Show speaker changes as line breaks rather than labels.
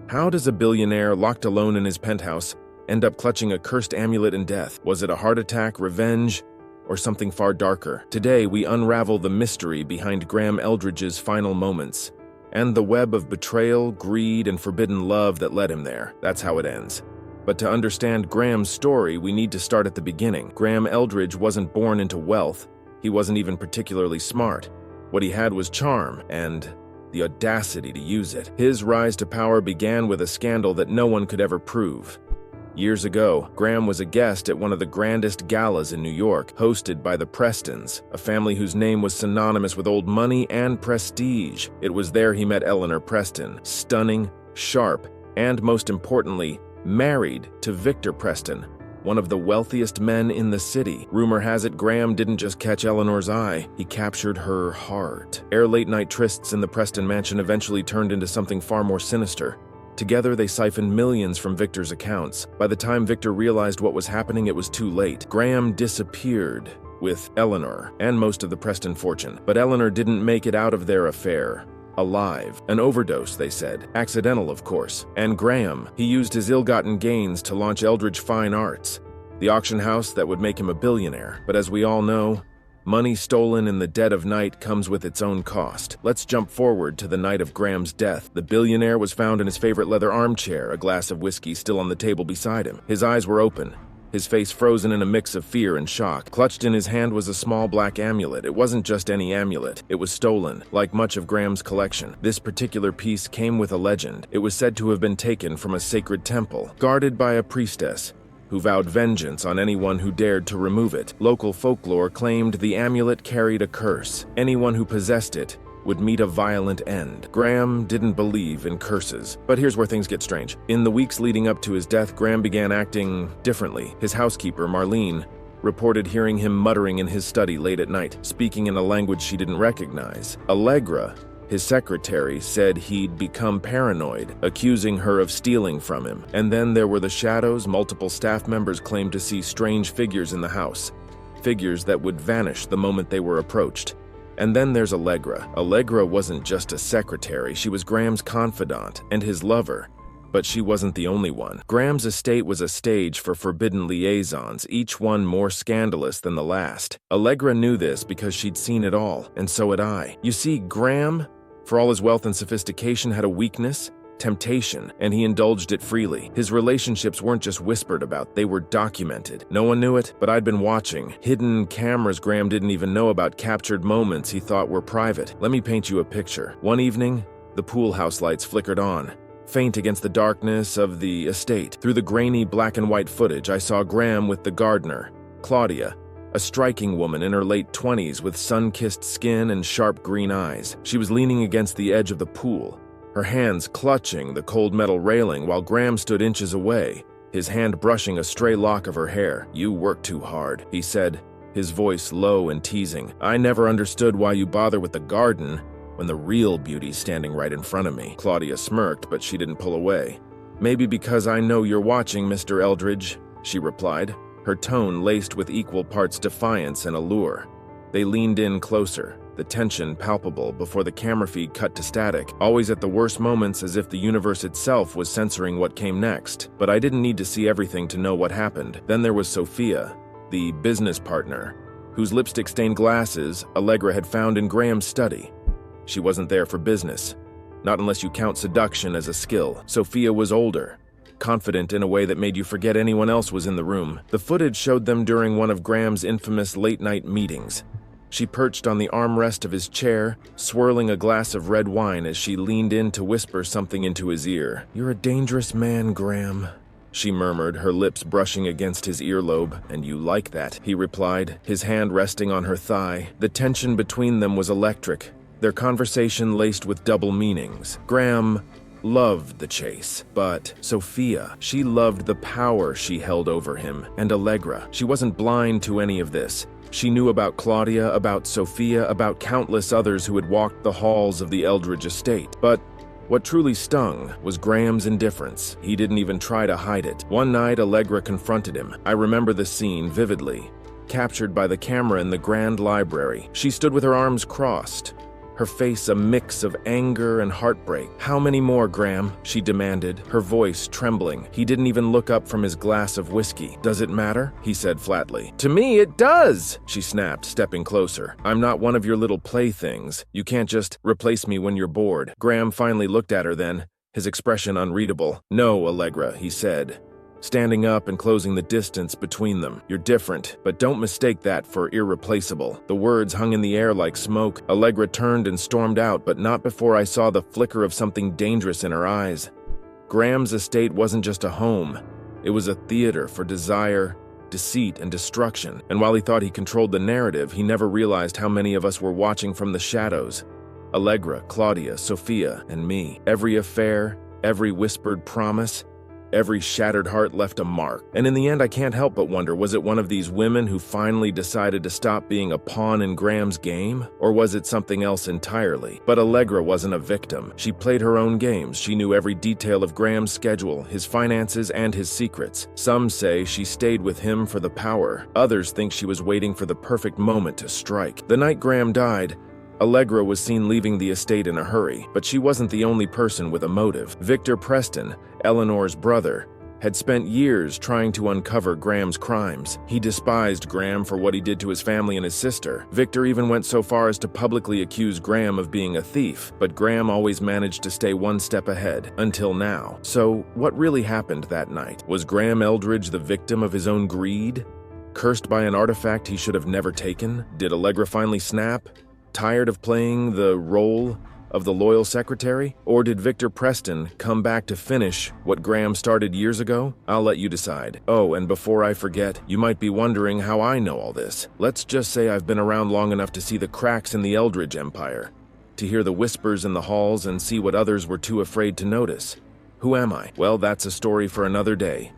How does a billionaire locked alone in his penthouse end up clutching a cursed amulet in death? Was it a heart attack, revenge, or something far darker? Today, we unravel the mystery behind Graham Eldridge's final moments and the web of betrayal, greed, and forbidden love that led him there. That's how it ends. But to understand Graham's story, we need to start at the beginning. Graham Eldridge wasn't born into wealth. He wasn't even particularly smart. What he had was charm and the audacity to use it. His rise to power began with a scandal that no one could ever prove. Years ago, Graham was a guest at one of the grandest galas in New York, hosted by the Prestons, a family whose name was synonymous with old money and prestige. It was there he met Eleanor Preston, stunning, sharp, and most importantly, married to Victor Preston, one of the wealthiest men in the city. Rumor has it Graham didn't just catch Eleanor's eye, he captured her heart. Late-night trysts in the Preston mansion eventually turned into something far more sinister. Together, they siphoned millions from Victor's accounts. By the time Victor realized what was happening, it was too late. Graham disappeared with Eleanor and most of the Preston fortune. But Eleanor didn't make it out of their affair alive. An overdose, they said. Accidental, of course. And Graham, he used his ill-gotten gains to launch Eldridge Fine Arts, the auction house that would make him a billionaire. But as we all know, money stolen in the dead of night comes with its own cost. Let's jump forward to the night of Graham's death. The billionaire was found in his favorite leather armchair, a glass of whiskey still on the table beside him. His eyes were open, his face frozen in a mix of fear and shock. Clutched in his hand was a small black amulet. It wasn't just any amulet. It was stolen, like much of Graham's collection. This particular piece came with a legend. It was said to have been taken from a sacred temple, guarded by a priestess who vowed vengeance on anyone who dared to remove it. Local folklore claimed the amulet carried a curse. Anyone who possessed it would meet a violent end. Graham didn't believe in curses. But here's where things get strange. In the weeks leading up to his death, Graham began acting differently. His housekeeper, Marlene, reported hearing him muttering in his study late at night, speaking in a language she didn't recognize. Allegra, his secretary, said he'd become paranoid, accusing her of stealing from him. And then there were the shadows. Multiple staff members claimed to see strange figures in the house, figures that would vanish the moment they were approached. And then there's Allegra. Allegra wasn't just a secretary, she was Graham's confidant and his lover. But she wasn't the only one. Graham's estate was a stage for forbidden liaisons, each one more scandalous than the last. Allegra knew this because she'd seen it all, and so had I. You see, Graham, for all his wealth and sophistication, had a weakness, temptation, and he indulged it freely. His relationships weren't just whispered about, they were documented. No one knew it, but I'd been watching. Hidden cameras Graham didn't even know about, captured moments he thought were private. Let me paint you a picture. One evening, the pool house lights flickered on, faint against the darkness of the estate. Through the grainy black and white footage, I saw Graham with the gardener, Claudia, a striking woman in her late 20s with sun-kissed skin and sharp green eyes. She was leaning against the edge of the pool, her hands clutching the cold metal railing while Graham stood inches away, his hand brushing a stray lock of her hair. "You work too hard," he said, his voice low and teasing. "I never understood why you bother with the garden when the real beauty's standing right in front of me." Claudia smirked, but she didn't pull away. "Maybe because I know you're watching, Mr. Eldridge," she replied, her tone laced with equal parts defiance and allure. They leaned in closer, the tension palpable before the camera feed cut to static, always at the worst moments as if the universe itself was censoring what came next. But I didn't need to see everything to know what happened. Then there was Sophia, the business partner, whose lipstick-stained glasses Allegra had found in Graham's study. She wasn't there for business, not unless you count seduction as a skill. Sophia was older, confident in a way that made you forget anyone else was in the room. The footage showed them during one of Graham's infamous late-night meetings. She perched on the armrest of his chair, swirling a glass of red wine as she leaned in to whisper something into his ear. "You're a dangerous man, Graham," she murmured, her lips brushing against his earlobe. "And you like that," he replied, his hand resting on her thigh. The tension between them was electric, their conversation laced with double meanings. Graham loved the chase, but Sophia, she loved the power she held over him. And Allegra, she wasn't blind to any of this. She knew about Claudia, about Sophia, about countless others who had walked the halls of the Eldridge estate. But what truly stung was Graham's indifference. He didn't even try to hide it. One night, Allegra confronted him. I remember the scene vividly, captured by the camera in the grand library. She stood with her arms crossed, her face a mix of anger and heartbreak. "How many more, Graham?" she demanded, her voice trembling. He didn't even look up from his glass of whiskey. "Does it matter?" he said flatly. "To me, it does!" she snapped, stepping closer. "I'm not one of your little playthings. You can't just replace me when you're bored." Graham finally looked at her then, his expression unreadable. "No, Allegra," he said, standing up and closing the distance between them. "You're different, but don't mistake that for irreplaceable." The words hung in the air like smoke. Allegra turned and stormed out, but not before I saw the flicker of something dangerous in her eyes. Graham's estate wasn't just a home. It was a theater for desire, deceit, and destruction. And while he thought he controlled the narrative, he never realized how many of us were watching from the shadows. Allegra, Claudia, Sophia, and me. Every affair, every whispered promise, every shattered heart left a mark. And in the end, I can't help but wonder, was it one of these women who finally decided to stop being a pawn in Graham's game? Or was it something else entirely? But Allegra wasn't a victim. She played her own games. She knew every detail of Graham's schedule, his finances, and his secrets. Some say she stayed with him for the power. Others think she was waiting for the perfect moment to strike. The night Graham died, Allegra was seen leaving the estate in a hurry, but she wasn't the only person with a motive. Victor Preston, Eleanor's brother, had spent years trying to uncover Graham's crimes. He despised Graham for what he did to his family and his sister. Victor even went so far as to publicly accuse Graham of being a thief, but Graham always managed to stay one step ahead, until now. So, what really happened that night? Was Graham Eldridge the victim of his own greed? Cursed by an artifact he should have never taken? Did Allegra finally snap? Tired of playing the role of the loyal secretary? Or did Victor Preston come back to finish what Graham started years ago? I'll let you decide. Oh, and before I forget, you might be wondering how I know all this. Let's just say I've been around long enough to see the cracks in the Eldridge Empire, to hear the whispers in the halls and see what others were too afraid to notice. Who am I? Well, that's a story for another day.